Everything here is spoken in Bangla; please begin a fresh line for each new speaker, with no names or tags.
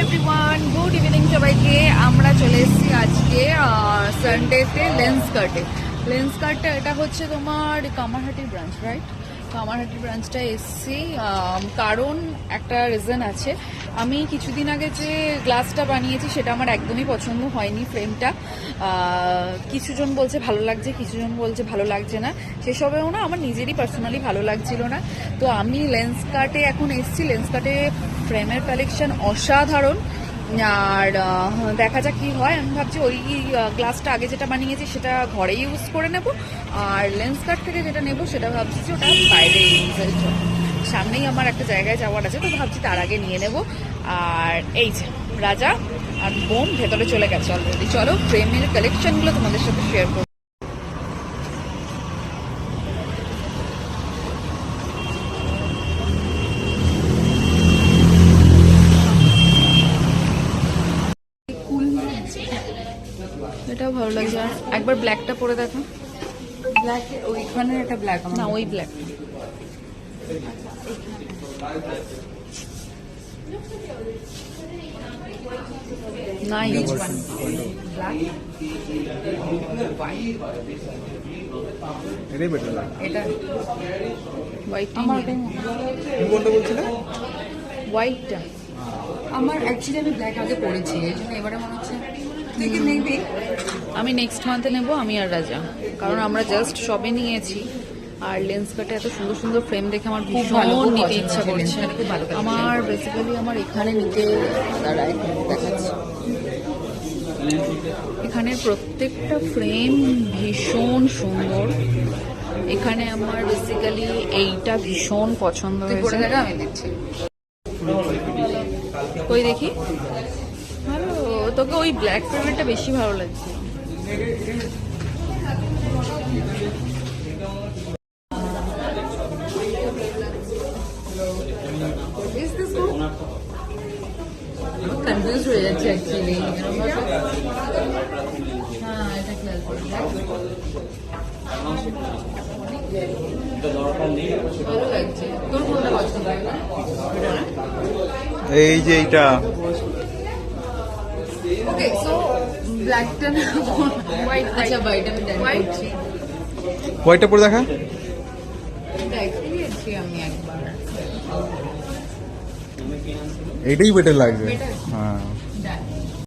এভরিওয়ান, গুড ইভিনিং সবাইকে। আমরা চলে এসেছি আজকে সানডেতে লেন্স কার্টটা এটা হচ্ছে তোমার কামারহাটির ব্রাঞ্চ, রাইট? কামারহাটির ব্রাঞ্চটা এসেছি কারণ একটা রিজন আছে। আমি কিছুদিন আগে যে গ্লাসটা বানিয়েছি সেটা আমার একদমই পছন্দ হয়নি। ফ্রেমটা কিছুজন বলছে ভালো লাগছে, কিছুজন বলছে ভালো লাগছে না। সেসবেও না আমার নিজেরই পার্সোনালি ভালো লাগছিল না। তো আমি লেন্স কার্টে এখন এসেছি। লেন্স কার্টে ফ্রেমের কালেকশন অসাধারণ, আর দেখা যাক কি হয়। আমি ভাবছি ওই গ্লাসটা আগে যেটা বানিয়েছি সেটা ঘরে ইউজ করে নেব, আর লেন্স কার্ট থেকে যেটা নেব সেটা ভাবছি যে ওটা বাইরে ইউজের জন্য। সামনেই আমার একটা জায়গায় যাওয়ার আছে, তো ভাবছি তার আগে নিয়ে নেব। আর এই যে রাজা আর বোন ভেতরে চলে গেছে অলরেডি। চলো ফ্রেমের কালেকশনগুলো তোমাদের সাথে শেয়ার করবো। এটাও ভালো লাগছে। আর একবার ব্ল্যাকটা পরে দেখো।
ব্ল্যাক ওইখানে একটা ব্ল্যাক
না, ওই ব্ল্যাক নাই।
এটাই বেটার লাগে।
এটা
হোয়াইট
আমার
তুমি কোনটা বলছিলে?
হোয়াইটটা
আমার অ্যাকচুয়ালি আমি ব্ল্যাক আগে পরেছি, এই জন্য এবারে মনে হচ্ছে তুই কি নেবি?
আমি নেক্সট মান্থে নেব, আমি আর রাজা। কারণ আমরা জাস্ট সবে নিয়েছি, আর লেন্স কাটে এত সুন্দর সুন্দর ফ্রেম দেখে আমার
খুব ভালো,
ভীষণ
খুব
নিতে
পছন্দ
ইচ্ছা
হয়েছে,
করছে।
lens টা খুব ভালো collection।
আমার বেসিক্যালি আমার এখানে নিতে দাঁড়ায় দেখাচ্ছি। এখানে প্রত্যেকটা ফ্রেম ভীষণ সুন্দর। এখানে আমার বেসিক্যালি এইটা ভীষণ পছন্দ
তুই পরে
হয়েছে।
দেখা, আমি দিচ্ছি।
কই দেখি। ভালো, তোকে ওই ব্ল্যাক ফ্রেমেরটা বেশি ভালো লাগছে।
Is this good? আমি কনফিউজ হয়ে যাচ্ছি অ্যাকচুয়ালি। হ্যাঁ, এটা ক্লাস ভালো লাগছে। তোর কোনটা পছন্দ হয় না? এটা না?
এই যে এইটা
ওকে, সো ব্ল্যাকটা না হোয়াইট? আচ্ছা হোয়াইট আমি
White?
করছি।
হোয়াইটটা পরে দেখা।
দেখিয়েছি আমি একবার।
এইটাই বেটার লাগবে।
Better?
হ্যাঁ